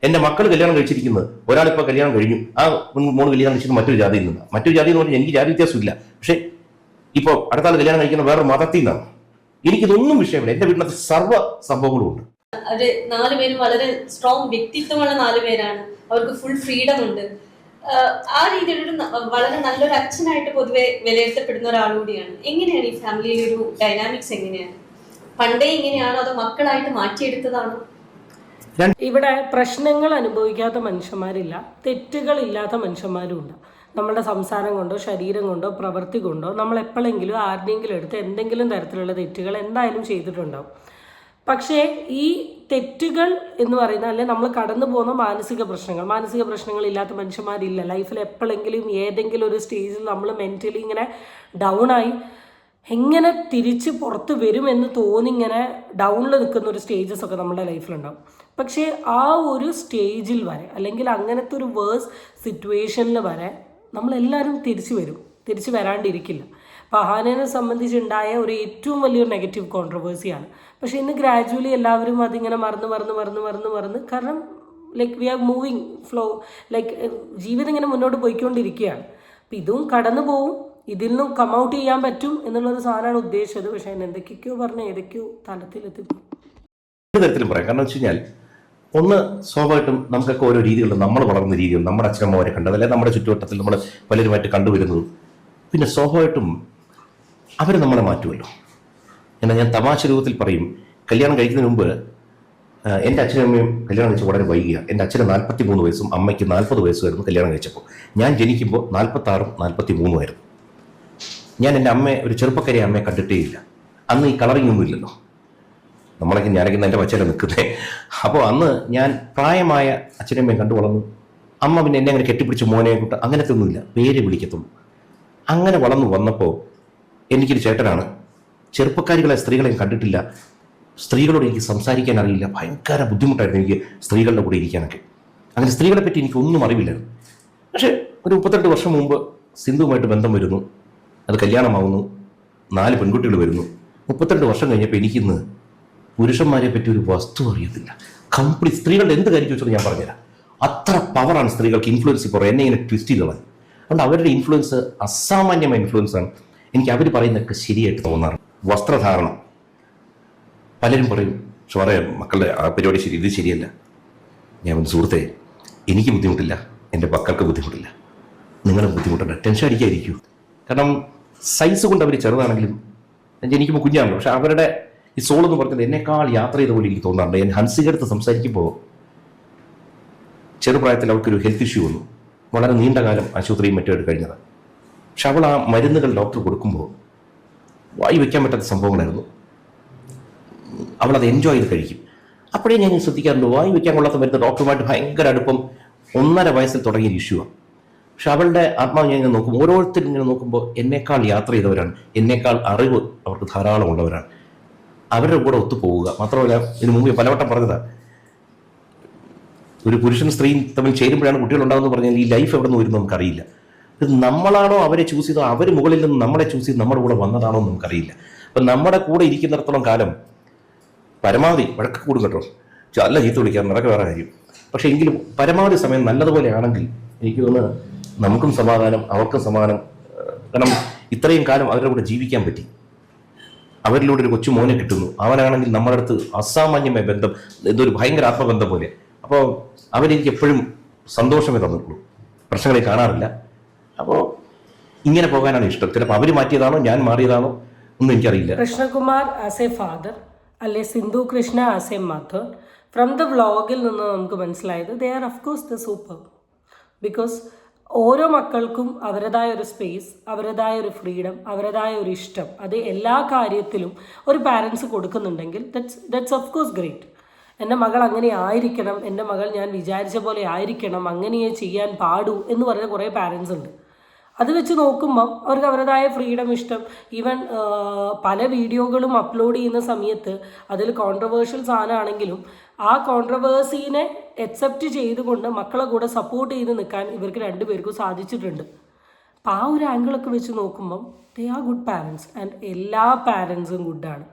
എൻ്റെ മക്കൾ കല്യാണം കഴിച്ചിരിക്കുന്നത്, ഒരാളിപ്പോൾ കല്യാണം കഴിഞ്ഞു, ആ മോള് കല്യാണം കഴിച്ചത് മറ്റൊരു ജാതിയിൽ നിന്നാണ്. മറ്റൊരു ജാതി എന്ന് പറഞ്ഞാൽ എനിക്ക് ജാതി വ്യത്യാസമില്ല, പക്ഷേ ഇപ്പോൾ അടുത്ത ആൾ കല്യാണം കഴിക്കുന്ന വേറൊരു മതത്തിൽ നിന്നാണ്. എനിക്കിതൊന്നും വിഷയമില്ല. എൻ്റെ വീട്ടിനകത്ത് സർവ്വ സംഭവങ്ങളും ഉണ്ട്. അവര് 4 പേരും വളരെ സ്ട്രോങ് വ്യക്തിത്വമുള്ള 4 പേരാണ്. അവർക്ക് ഫുൾ ഫ്രീഡം ഉണ്ട്. ആ രീതിയിലൊരു വളരെ നല്ലൊരു അച്ഛനായിട്ട് പൊതുവെ വിലയിരുത്തപ്പെടുന്ന ഒരാൾ കൂടിയാണ്. എങ്ങനെയാണ് ഈ ഫാമിലിയിലെ ഒരു ഡൈനാമിക്സ്? എങ്ങനെയാണ്? പണ്ടേ ഇങ്ങനെയാണോ അതോ മക്കളായിട്ട് മാറ്റിയെടുത്തതാണോ? ഇവിടെ പ്രശ്നങ്ങൾ അനുഭവിക്കാത്ത മനുഷ്യന്മാരില്ല, തെറ്റുകളില്ലാത്ത മനുഷ്യന്മാരും ഉണ്ട്. നമ്മുടെ സംസാരം കൊണ്ടോ ശരീരം കൊണ്ടോ പ്രവൃത്തി കൊണ്ടോ നമ്മൾ എപ്പോഴെങ്കിലും ആരുടെയെങ്കിലും എടുത്ത് എന്തെങ്കിലും തരത്തിലുള്ള തെറ്റുകൾ എന്തായാലും ചെയ്തിട്ടുണ്ടാവും. പക്ഷേ ഈ തെറ്റുകൾ എന്ന് പറയുന്നത്, അല്ലെങ്കിൽ നമ്മൾ കടന്നു പോകുന്ന മാനസിക പ്രശ്നങ്ങൾ ഇല്ലാത്ത മനുഷ്യന്മാരില്ല. ലൈഫിൽ എപ്പോഴെങ്കിലും ഏതെങ്കിലും ഒരു സ്റ്റേജിൽ നമ്മൾ മെൻ്റലി ഇങ്ങനെ ഡൗൺ ആയി എങ്ങനെ തിരിച്ച് പുറത്ത് വരുമെന്ന് തോന്നി ഇങ്ങനെ ഡൗണിൽ നിൽക്കുന്ന ഒരു സ്റ്റേജസ് ഒക്കെ നമ്മുടെ ലൈഫിലുണ്ടാവും. പക്ഷേ ആ ഒരു സ്റ്റേജിൽ വരെ, അല്ലെങ്കിൽ അങ്ങനത്തെ ഒരു വേഴ്സ് സിറ്റുവേഷനിൽ വരെ നമ്മളെല്ലാവരും തിരിച്ചു വരാണ്ടിരിക്കില്ല. അപ്പോൾ അഹാനയെ സംബന്ധിച്ചുണ്ടായ ഒരു ഏറ്റവും വലിയൊരു നെഗറ്റീവ് കോൺട്രവേഴ്സിയാണ്. പക്ഷേ ഇന്ന് ഗ്രാജുവലി എല്ലാവരും അതിങ്ങനെ മറന്ന് കാരണം like we are moving flow, like ജീവിതം ഇങ്ങനെ മുന്നോട്ട് പോയിക്കൊണ്ടിരിക്കുകയാണ്. അപ്പോൾ ഇതും കടന്നു പോവും, ഇതിൽ നിന്നും കം ഔട്ട് ചെയ്യാൻ പറ്റും എന്നുള്ളൊരു സാധനമാണ് ഉദ്ദേശിച്ചത്. പക്ഷേ എന്തൊക്കെയോ പറഞ്ഞ ഏതൊക്കെയോ തലത്തിലെത്തിപ്പോ തരത്തിലും പറയാം. കാരണം വെച്ച് കഴിഞ്ഞാൽ ഒന്ന്, സ്വാഭാവികമായിട്ടും നമുക്കൊക്കെ ഓരോ രീതികളുണ്ട്. നമ്മൾ വളർന്ന രീതികൾ നമ്മുടെ അച്ഛനമ്മമാരെ കണ്ടത്, അല്ലെങ്കിൽ നമ്മുടെ ചുറ്റുവട്ടത്തിൽ നമ്മൾ പലരുമായിട്ട് കണ്ടുവരുന്നതും, പിന്നെ സ്വാഭാവികമായിട്ടും അവർ നമ്മളെ മാറ്റുമല്ലോ. എന്നാൽ ഞാൻ തമാശ രൂപത്തിൽ പറയും, കല്യാണം കഴിക്കുന്നതിന് മുമ്പ് എൻ്റെ അച്ഛനും അമ്മയും കല്യാണം കഴിച്ച് വളരെ വൈകിയാണ്. എൻ്റെ അച്ഛന് 43 വയസ്സും അമ്മയ്ക്ക് 40 വയസ്സുമായിരുന്നു കല്യാണം കഴിച്ചപ്പോൾ. ഞാൻ ജനിക്കുമ്പോൾ 46ഉം 43ഉം ആയിരുന്നു. ഞാൻ എൻ്റെ അമ്മയെ, ഒരു ചെറുപ്പക്കാരെ അമ്മയെ കണ്ടിട്ടേ ഇല്ല. അന്ന് ഈ കളറിംഗ് ഒന്നും ഇല്ലല്ലോ. നമ്മളൊക്കെ ഞാനൊക്കെ എൻ്റെ പച്ചയില നിൽക്കുന്നത്. അപ്പോൾ അന്ന് ഞാൻ പ്രായമായ അച്ഛനമ്മയും കണ്ടു വളർന്നു. അമ്മ പിന്നെ എന്നെ അങ്ങനെ കെട്ടിപ്പിടിച്ച് മോനെ കൂട്ട അങ്ങനത്തെ ഒന്നുമില്ല, പേര് വിളിക്കത്തുള്ളൂ. അങ്ങനെ വളർന്നു വന്നപ്പോൾ എനിക്കൊരു ചേട്ടനാണ്. ചെറുപ്പക്കാരികളെ സ്ത്രീകളെയും കണ്ടിട്ടില്ല. സ്ത്രീകളോട് എനിക്ക് സംസാരിക്കാൻ അറിയില്ല. ഭയങ്കര ബുദ്ധിമുട്ടായിരുന്നു എനിക്ക് സ്ത്രീകളുടെ കൂടെ ഇരിക്കാനൊക്കെ. അങ്ങനെ സ്ത്രീകളെ പറ്റി എനിക്ക് ഒന്നും അറിവില്ലായിരുന്നു. പക്ഷേ ഒരു 32 വർഷം മുമ്പ് സിന്ധുവുമായിട്ട് ബന്ധം വരുന്നു. അത് കല്യാണമാവുന്നു. 4 പെൺകുട്ടികൾ വരുന്നു. 32 വർഷം കഴിഞ്ഞപ്പോൾ എനിക്കിന്ന് പുരുഷന്മാരെ പറ്റി ഒരു വസ്തു അറിയത്തില്ല. കംപ്ലീറ്റ് സ്ത്രീകളുടെ എന്ത് കാര്യം ചോദിച്ചാൽ ഞാൻ പറഞ്ഞുതരാം. അത്ര പവറാണ് സ്ത്രീകൾക്ക്. ഇൻഫ്ലുവൻസ് ഇപ്പോൾ എന്നെ ഇങ്ങനെ ട്വിസ്റ്റ് ചെയ്ത് കളഞ്ഞു. അതുകൊണ്ട് അവരുടെ ഇൻഫ്ലുവൻസ് അസാമാന്യമായ ഇൻഫ്ലുവൻസാണ്. എനിക്ക് അവർ പറയുന്നതൊക്കെ ശരിയായിട്ട് തോന്നാറ്. വസ്ത്രധാരണം പലരും പറയും, ഷോറെ മക്കളുടെ ആ പരിപാടി ശരി, ഇത് ശരിയല്ല. ഞാൻ സുഹൃത്തെ, എനിക്ക് ബുദ്ധിമുട്ടില്ല, എൻ്റെ മക്കൾക്ക് ബുദ്ധിമുട്ടില്ല, നിങ്ങളും ബുദ്ധിമുട്ടുണ്ട്. ടെൻഷൻ അടിക്കാതിരിക്കൂ. കാരണം സൈസ് കൊണ്ട് അവർ ചെറുതാണെങ്കിലും ജനിക്കുമ്പോൾ കുഞ്ഞാണല്ലോ. പക്ഷെ അവരുടെ ഈ സോൾ എന്ന് പറഞ്ഞത് എന്നേക്കാൾ യാത്ര ചെയ്ത പോലെ എനിക്ക് തോന്നാറുണ്ട്. ഞാൻ ഹൻസികടുത്ത് സംസാരിക്കുമ്പോൾ ചെറുപ്രായത്തിൽ അവൾക്കൊരു ഹെൽത്ത് ഇഷ്യൂ വന്നു. വളരെ നീണ്ട കാലം ആശുപത്രിയും മറ്റുമായിട്ട് കഴിഞ്ഞത്. പക്ഷെ അവൾ ആ മരുന്നുകൾ ഡോക്ടർ കൊടുക്കുമ്പോൾ വായി വയ്ക്കാൻ പറ്റാത്ത സംഭവങ്ങളായിരുന്നു. അവളത് എൻജോയ് ചെയ്ത് കഴിക്കും. അപ്പോഴേ ഞാൻ ശ്രദ്ധിക്കാറുണ്ട്, വായി വയ്ക്കാൻ കൊള്ളാത്ത മരുന്ന് ഡോക്ടറുമായിട്ട് ഭയങ്കര അടുപ്പം 1.5 വയസ്സിൽ തുടങ്ങിയ ഇഷ്യൂവാണ്. പക്ഷെ അവളുടെ ആത്മാവ് ഞാൻ ഇങ്ങനെ നോക്കും, ഓരോരുത്തരും ഇങ്ങനെ നോക്കുമ്പോൾ എന്നേക്കാൾ യാത്ര ചെയ്തവരാണ്, എന്നേക്കാൾ അറിവ് അവർക്ക് ധാരാളം ഉള്ളവരാണ്. അവരുടെ കൂടെ ഒത്തുപോവുക മാത്രമല്ല, ഇതിനു മുമ്പ് പലവട്ടം പറഞ്ഞതാണ്, ഒരു പുരുഷനും സ്ത്രീയും തമ്മിൽ ചേരുമ്പോഴാണ് കുട്ടികളുണ്ടാകുന്നത് പറഞ്ഞാൽ ഈ ലൈഫ് എവിടെ നിന്ന് വരുന്നത് നമുക്കറിയില്ല. ഇത് നമ്മളാണോ അവരെ ചൂസ് ചെയ്തോ, അവർ മുകളിൽ നിന്ന് നമ്മളെ ചൂസ് ചെയ്ത് നമ്മുടെ കൂടെ വന്നതാണോ എന്ന് നമുക്കറിയില്ല. അപ്പം നമ്മുടെ കൂടെ ഇരിക്കുന്നിടത്തോളം കാലം പരമാവധി വഴക്ക് കൂടും കേട്ടോ, നല്ല ചീത്ത വിളിക്കാൻ നടക്കുക വേറെ കാര്യം. പക്ഷേ എങ്കിലും പരമാവധി സമയം നല്ലതുപോലെ ആണെങ്കിൽ എനിക്ക് തോന്നുന്നു നമുക്കും സമാധാനം, അവർക്കും സമാധാനം. കാരണം ഇത്രയും കാലം അവരുടെ കൂടെ ജീവിക്കാൻ പറ്റി. അവരിലൂടെ ഒരു കൊച്ചു മോനെ കിട്ടുന്നു. അവനാണെങ്കിൽ നമ്മുടെ അടുത്ത് അസാമാന്യമായ ബന്ധം, ഇതൊരു ഭയങ്കര ആത്മബന്ധം പോലെ. അപ്പോൾ അവരെനിക്ക് എപ്പോഴും സന്തോഷമേ തന്നിട്ടുള്ളൂ, പ്രശ്നങ്ങളെ കാണാറില്ല. അപ്പോൾ ഇങ്ങനെ പോകാനാണ് ഇഷ്ടം. ചിലപ്പോൾ അവർ മാറ്റിയതാണോ ഞാൻ മാറിയതാണോ ഒന്നും എനിക്കറിയില്ല. കൃഷ്ണകുമാർ ആസ് എ ഫാദർ അല്ലെ Sindhu Krishna as a mother, from the വ്ളോഗിൽ നിന്ന് നമുക്ക് മനസ്സിലായത് they are of course the super. Because ഓരോ മക്കൾക്കും അവരുടേതായ ഒരു സ്പേസ്, അവരുടേതായ ഒരു ഫ്രീഡം, അവരുടേതായ ഒരു ഇഷ്ടം, അത് എല്ലാ കാര്യത്തിലും ഒരു പാരൻസ് കൊടുക്കുന്നുണ്ടെങ്കിൽ ദാറ്റ്സ് ഓഫ് കോഴ്സ് ഗ്രേറ്റ്. എൻ്റെ മകൾ അങ്ങനെ ആയിരിക്കണം, എൻ്റെ മകൾ ഞാൻ വിചാരിച്ച പോലെ ആയിരിക്കണം, അങ്ങനെയേ ചെയ്യാൻ പാടൂ എന്ന് പറയുന്ന കുറേ പാരൻസ് ഉണ്ട്. അത് വെച്ച് നോക്കുമ്പം അവർക്ക് അവരുടേതായ ഫ്രീഡം, ഇഷ്ടം. ഈവൻ പല വീഡിയോകളും അപ്ലോഡ് ചെയ്യുന്ന സമയത്ത് അതിൽ കോൺട്രവേഴ്ഷ്യൽ സാധനമാണെങ്കിലും ആ കോൺട്രവേഴ്സീനെ അക്സെപ്റ്റ് ചെയ്തുകൊണ്ട് മക്കളെ കൂടെ സപ്പോർട്ട് ചെയ്ത് നിൽക്കാൻ ഇവർക്ക് രണ്ടുപേർക്കും സാധിച്ചിട്ടുണ്ട്. അപ്പം ആ ഒരു ആംഗിളൊക്കെ വെച്ച് നോക്കുമ്പം they are good parents. And എല്ലാ പാരൻസും ഗുഡാണ്,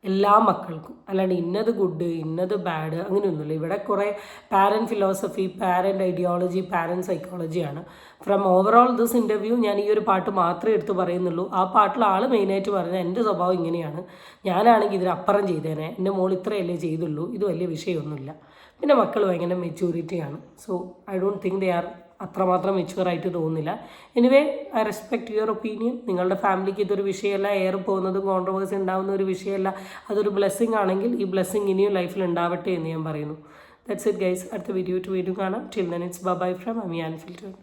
എല്ലാ മക്കൾക്കും. അല്ലാണ്ട് ഇന്നത് ഗുഡ് ഇന്നത് ബാഡ് അങ്ങനെയൊന്നുമില്ല. ഇവിടെ കുറേ parent philosophy, parent ideology, parent സൈക്കോളജിയാണ്. ഫ്രം ഓവറോൾ ദിസ് ഇൻ്റർവ്യൂ ഞാൻ ഈ ഒരു പാട്ട് മാത്രമേ എടുത്ത് പറയുന്നുള്ളൂ. ആ പാട്ടിൽ ആൾ മെയിനായിട്ട് പറഞ്ഞത് എൻ്റെ സ്വഭാവം ഇങ്ങനെയാണ്, ഞാനാണെങ്കിൽ ഇതിനപ്പുറം ചെയ്തേനെ, എൻ്റെ മോൾ ഇത്രയല്ലേ ചെയ്തുള്ളൂ, ഇത് വലിയ വിഷയമൊന്നുമില്ല. പിന്നെ മക്കൾ ഭയങ്കര മെച്യൂരിറ്റിയാണ്. So I don't think they are അത്രമാത്രം മെച്യൂറായിട്ട് തോന്നുന്നില്ല. Anyway I respect your opinion. നിങ്ങളുടെ ഫാമിലിക്ക് ഇതൊരു വിഷയമല്ല, എയർ പോകുന്നതും കോൺട്രവേഴ്സി ഉണ്ടാകുന്ന ഒരു വിഷയമല്ല, അതൊരു ബ്ലെസ്സിങ് ആണെങ്കിൽ ഈ ബ്ലെസ്സിങ് ഇനിയും ലൈഫിൽ ഉണ്ടാവട്ടെ എന്ന് ഞാൻ പറയുന്നു. That's it guys. അടുത്ത വീഡിയോ കാണാം. Till then it's bye from Ami അൺഫിൽറ്റർഡ്.